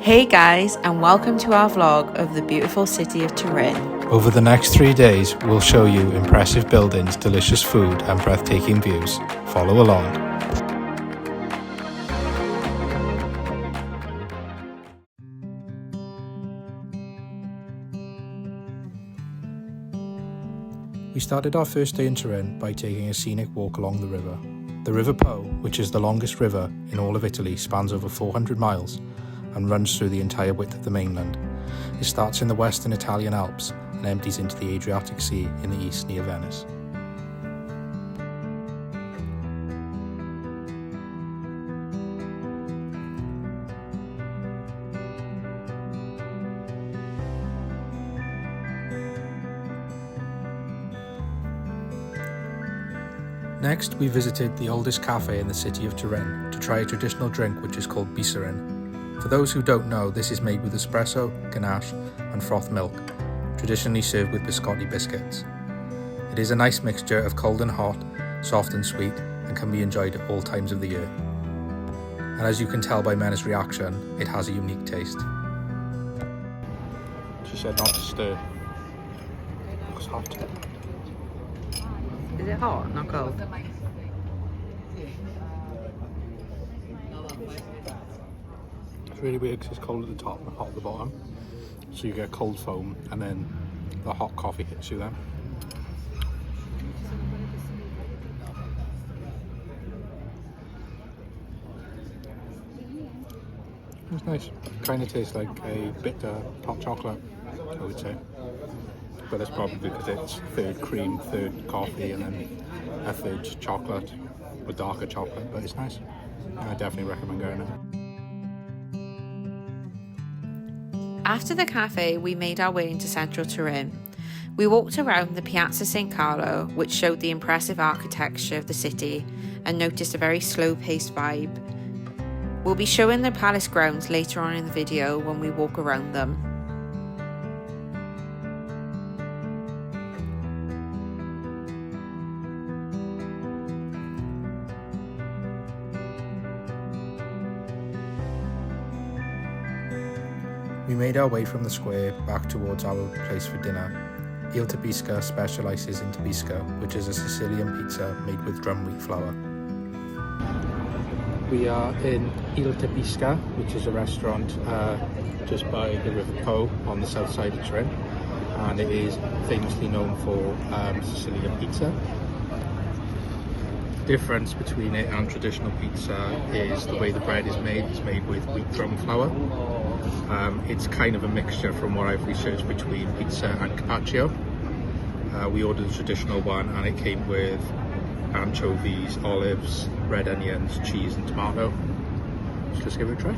Hey guys, and welcome to our vlog of the beautiful city of Turin. Over the next 3 days, we'll show you impressive buildings, delicious food and breathtaking views. Follow along. We started our first day in Turin by taking a scenic walk along the river. The River Po, which is the longest river in all of Italy, spans over 400 miles and runs through the entire width of the mainland. It starts in the western Italian Alps and empties into the Adriatic Sea in the east near Venice. Next, we visited the oldest cafe in the city of Turin to try a traditional drink which is called Bicerin. For those who don't know, this is made with espresso, ganache and froth milk, traditionally served with biscotti biscuits. It is a nice mixture of cold and hot, soft and sweet, and can be enjoyed at all times of the year. And as you can tell by Mena's reaction, it has a unique taste. She said not to stir. Looks hot. Is it hot, not cold? It's really weird because it's cold at the top and hot at the bottom. So you get cold foam and then the hot coffee hits you then. It's nice. Kind of tastes like a bitter hot chocolate, I would say. But that's probably because it's third cream, third coffee, and then a third chocolate, or darker chocolate, but it's nice. I definitely recommend going there. After the cafe, we made our way into central Turin. We walked around the Piazza St. Carlo, which showed the impressive architecture of the city, and noticed a very slow-paced vibe. We'll be showing the palace grounds later on in the video when we walk around them. We made our way from the square back towards our place for dinner. Tabisca specialises in Tabisca, which is a Sicilian pizza made with drum wheat flour. We are in Tabisca, which is a restaurant just by the River Po on the south side of Turin, and it is famously known for Sicilian pizza. The difference between it and traditional pizza is the way the bread is made. It's made with wheat drum flour. It's kind of a mixture, from what I've researched, between pizza and carpaccio. We ordered the traditional one and it came with anchovies, olives, red onions, cheese and tomato. So let's give it a try.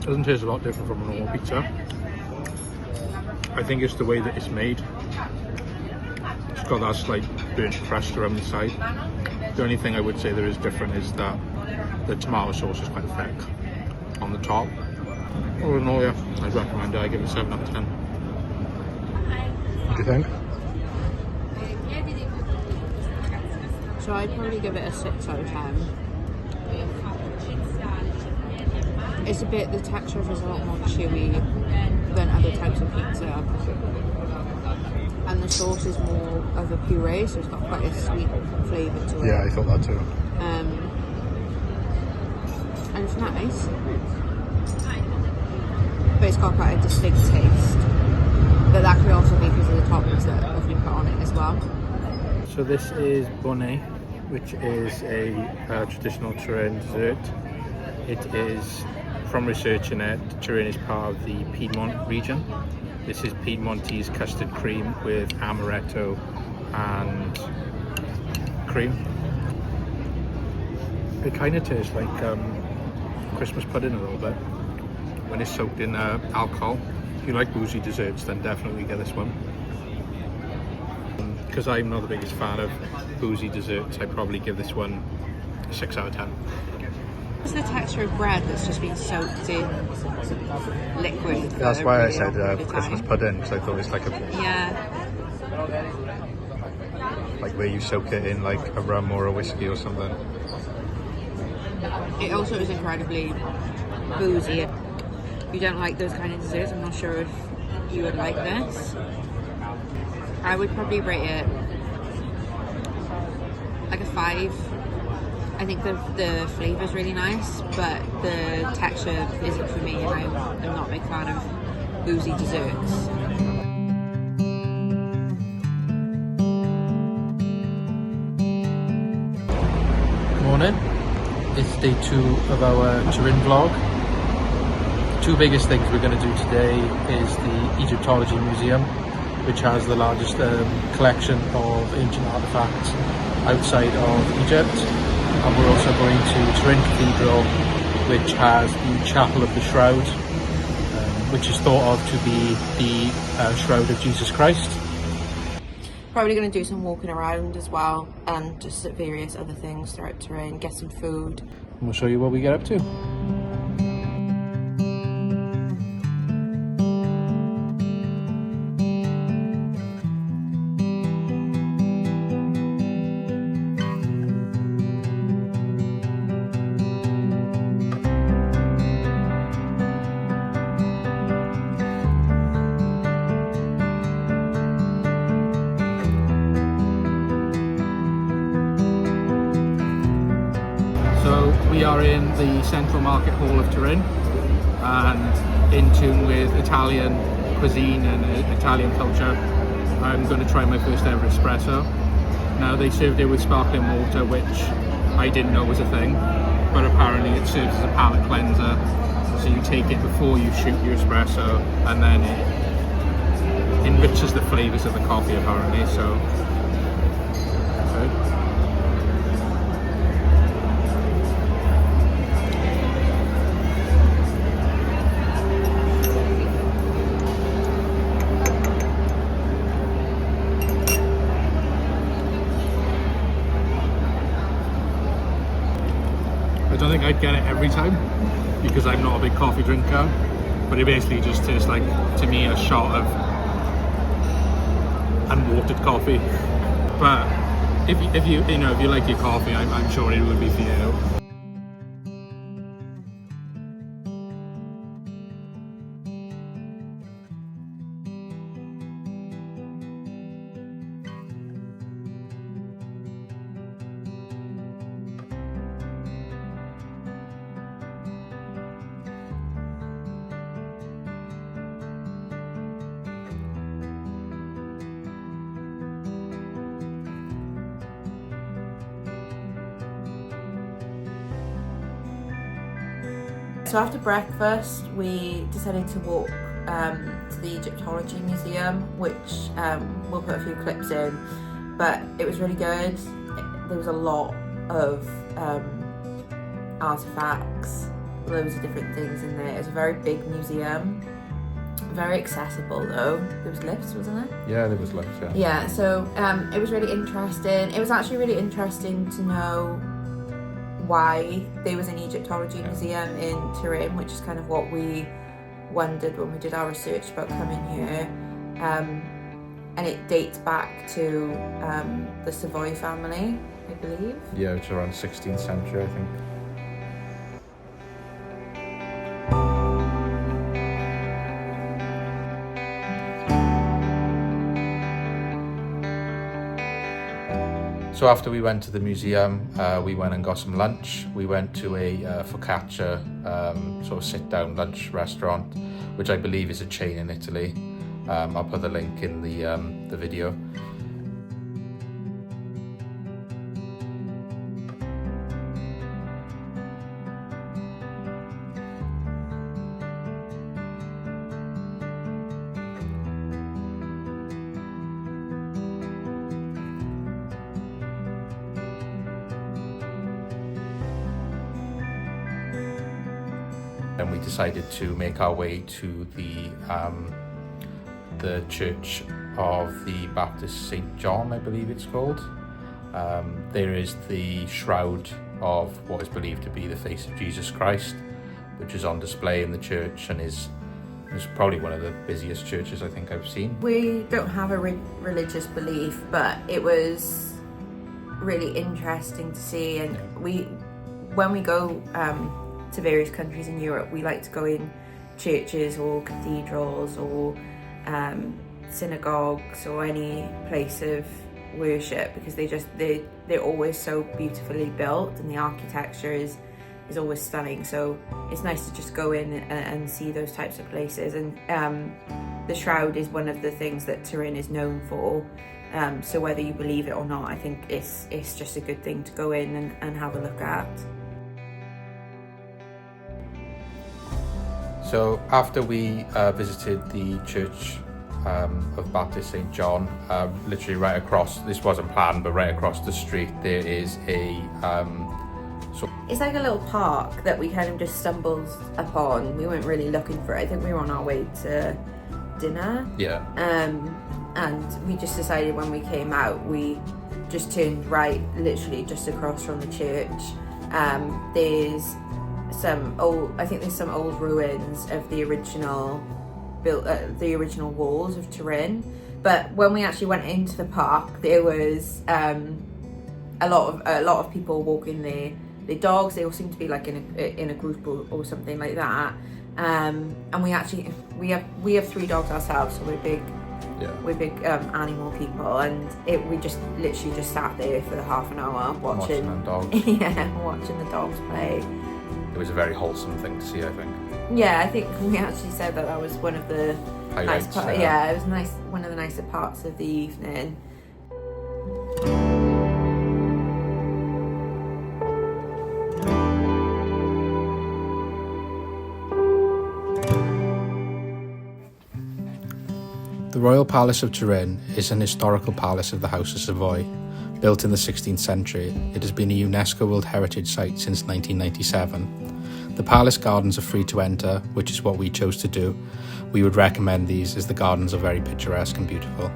Doesn't taste a lot different from a normal pizza. I think it's the way that it's made. It's got that slight burnt crust around the side. The only thing I would say there is different is that the tomato sauce is quite thick on the top. All in all, yeah, I'd recommend it. I give it a 7 out of 10. What do you think? So I'd probably give it a 6 out of 10. It's the texture is a lot more chewy than other types of pizza. And the sauce is more of a puree, so it's got quite a sweet flavour to it. Yeah, I thought that too. And it's nice, but it's got quite a distinct taste. But that could also be because of the toppings that have been put on it as well. So this is bonnet, which is a traditional Turin dessert. It is, from researching it, Turin is part of the Piedmont region. This is Piedmontese custard cream with amaretto and cream. It kind of tastes like Christmas pudding a little bit when it's soaked in alcohol. If you like boozy desserts, then definitely get this one. Because I'm not the biggest fan of boozy desserts, I'd probably give this one a 6 out of 10. It's the texture of bread that's just been soaked in liquid. That's why I said Christmas pudding, because I thought it's like a... Yeah. like where you soak it in like a rum or a whiskey or something. It also is incredibly boozy. If you don't like those kind of desserts, I'm not sure if you would like this. I would probably rate it like a 5. I think the flavour is really nice, but the texture isn't for me, and I'm not a big fan of boozy desserts. Morning. It's day 2 of our Turin vlog. The 2 biggest things we're going to do today is the Egyptology Museum, which has the largest collection of ancient artifacts outside of Egypt. And we're also going to Turin Cathedral, which has the Chapel of the Shroud, which is thought of to be the Shroud of Jesus Christ. Probably going to do some walking around as well, and just at various other things throughout Turin, get some food. And we'll show you what we get up to. We are in the Central Market Hall of Turin, and in tune with Italian cuisine and Italian culture, I'm going to try my first ever espresso. Now, they served it with sparkling water, which I didn't know was a thing, but apparently it serves as a palate cleanser. So you take it before you shoot your espresso, and then it enriches the flavours of the coffee apparently. So okay. I don't think I'd get it every time because I'm not a big coffee drinker, but it basically just tastes like, to me, a shot of unwatered coffee. But if you like your coffee, I'm sure it would be for you. So after breakfast, we decided to walk to the Egyptology Museum, which we'll put a few clips in, but it was really good. There was a lot of artifacts, loads of different things in there. It was a very big museum, very accessible though. There was lifts, wasn't there? Yeah, there was lifts, yeah. Yeah, so it was really interesting. It was actually really interesting to know why there was an Egyptology museum in Turin, which is kind of what we wondered when we did our research about coming here. And it dates back to the Savoy family, I believe. Yeah, it's around 16th century, I think. So after we went to the museum, we went and got some lunch. We went to a focaccia sort of sit-down lunch restaurant, which I believe is a chain in Italy. I'll put the link in the video. And we decided to make our way to the Church of the Baptist St. John, I believe it's called. There is the shroud of what is believed to be the face of Jesus Christ, which is on display in the church and is It's probably one of the busiest churches I think I've seen. We don't have a religious belief, but it was really interesting to see. And when we go to various countries in Europe, we like to go in churches or cathedrals or synagogues or any place of worship, because they're always so beautifully built and the architecture is always stunning. So it's nice to just go in and see those types of places. And the Shroud is one of the things that Turin is known for. So whether you believe it or not, I think it's just a good thing to go in and have a look at. So after we visited the church of Baptist St. John, literally right across, this wasn't planned, but right across the street there is it's like a little park that we kind of just stumbled upon. We weren't really looking for it. I think we were on our way to dinner. Yeah. And we just decided when we came out, we just turned right, literally just across from the church. There's some old ruins of the original walls of Turin. But when we actually went into the park, there was a lot of people walking there. The dogs, they all seem to be like in a group or something like that. And we have 3 dogs ourselves, so we're big. Yeah. We're big animal people, and we just literally just sat there for half an hour watching the dogs. Yeah, watching the dogs play. It was a very wholesome thing to see, I think. Yeah, I think we actually said that was one of the highlights. Nice parts. Yeah, it was nice. One of the nicer parts of the evening. The Royal Palace of Turin is an historical palace of the House of Savoy. Built in the 16th century, it has been a UNESCO World Heritage Site since 1997. The palace gardens are free to enter, which is what we chose to do. We would recommend these as the gardens are very picturesque and beautiful.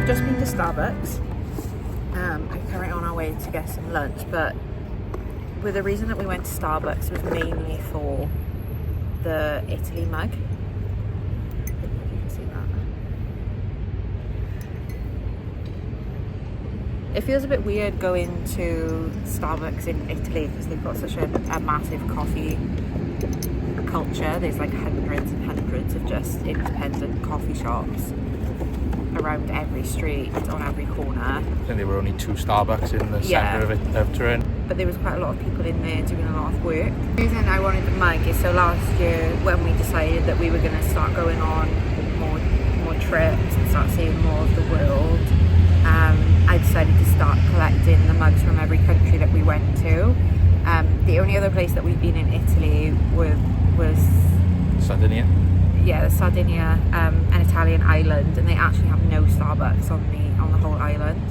Just been to Starbucks. I'm currently on our way to get some lunch, but the reason that we went to Starbucks was mainly for the Italy mug. I don't know if you can see that. It feels a bit weird going to Starbucks in Italy because they've got such a massive coffee culture. There's like hundreds and hundreds of just independent coffee shops around every street, on every corner. I think there were only 2 Starbucks in the centre of Turin. But there was quite a lot of people in there doing a lot of work. The reason I wanted the mug is so last year when we decided that we were going to start going on more trips and start seeing more of the world, I decided to start collecting the mugs from every country that we went to. The only other place that we've been in Italy was Sardinia. Yeah, the Sardinia, an Italian island, and they actually have no Starbucks on the whole island.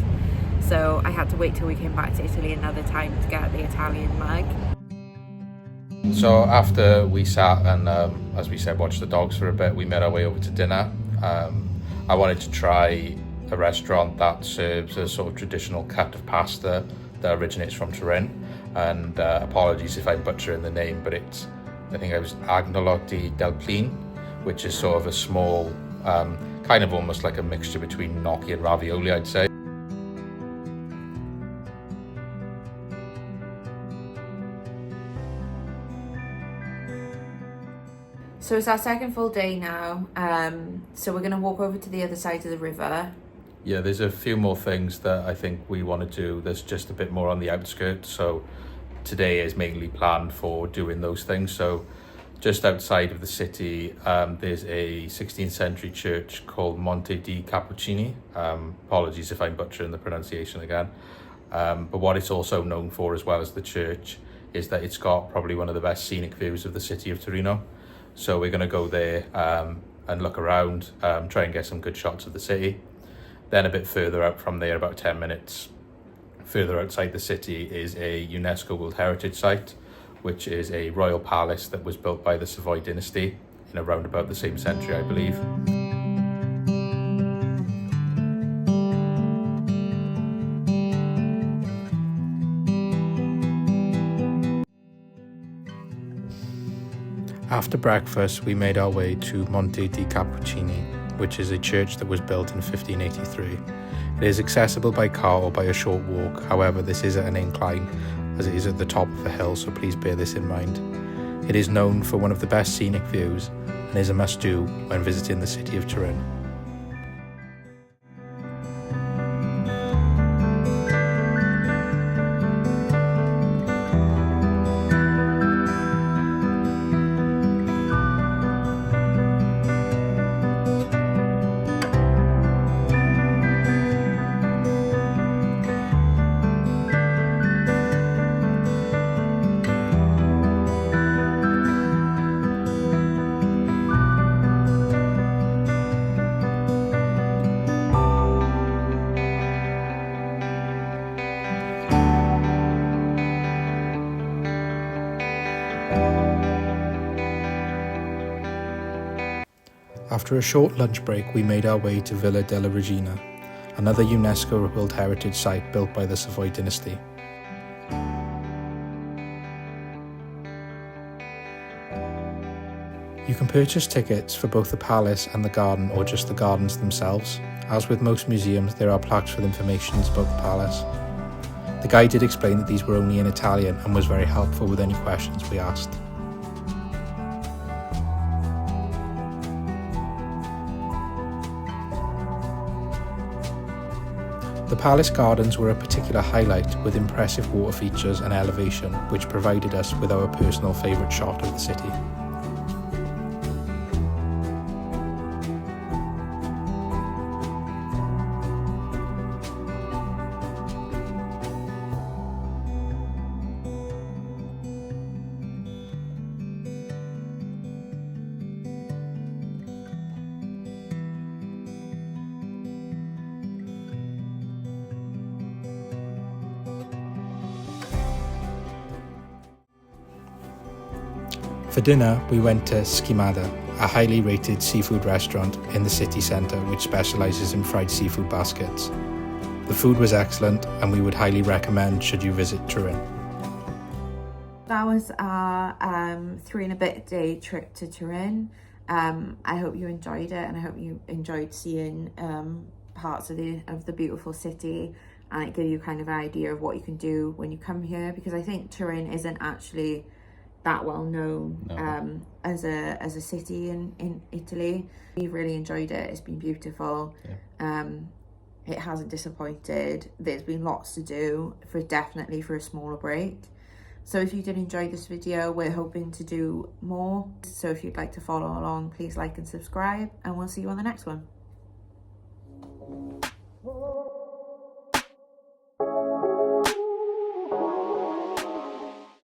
So I had to wait till we came back to Italy another time to get the Italian mug. So after we sat and, as we said, watched the dogs for a bit, we made our way over to dinner. I wanted to try a restaurant that serves a sort of traditional cut of pasta that originates from Turin. And apologies if I'm butchering the name, but I think it was agnolotti del plin, which is sort of a small, kind of almost like a mixture between gnocchi and ravioli, I'd say. So it's our second full day now, so we're going to walk over to the other side of the river. Yeah, there's a few more things that I think we want to do. There's just a bit more on the outskirts, so today is mainly planned for doing those things. So just outside of the city, there's a 16th century church called Monte di Cappuccini. Apologies if I'm butchering the pronunciation again. But what it's also known for, as well as the church, is that it's got probably one of the best scenic views of the city of Torino. So we're going to go there and look around, try and get some good shots of the city. Then a bit further out from there, about 10 minutes further outside the city, is a UNESCO World Heritage Site, which is a royal palace that was built by the Savoy dynasty in around about the same century, I believe. After breakfast, we made our way to Monte di Cappuccini, which is a church that was built in 1583. It is accessible by car or by a short walk, however this is at an incline as it is at the top of a hill, so please bear this in mind. It is known for one of the best scenic views and is a must-do when visiting the city of Turin. After a short lunch break, we made our way to Villa della Regina, another UNESCO World Heritage Site built by the Savoy dynasty. You can purchase tickets for both the palace and the garden, or just the gardens themselves. As with most museums, there are plaques with information about the palace. The guide did explain that these were only in Italian and was very helpful with any questions we asked. The palace gardens were a particular highlight, with impressive water features and elevation, which provided us with our personal favourite shot of the city. For dinner, we went to Schimada, a highly rated seafood restaurant in the city centre which specialises in fried seafood baskets. The food was excellent and we would highly recommend should you visit Turin. That was our 3 and a bit day trip to Turin. I hope you enjoyed it, and I hope you enjoyed seeing parts of the beautiful city, and it gave you kind of an idea of what you can do when you come here, because I think Turin isn't actually that well known as a city in Italy. We've really enjoyed it. It's been beautiful. It hasn't disappointed. There's been lots to do definitely for a smaller break. So if you did enjoy this video, we're hoping to do more. So if you'd like to follow along, please like and subscribe, and we'll see you on the next one.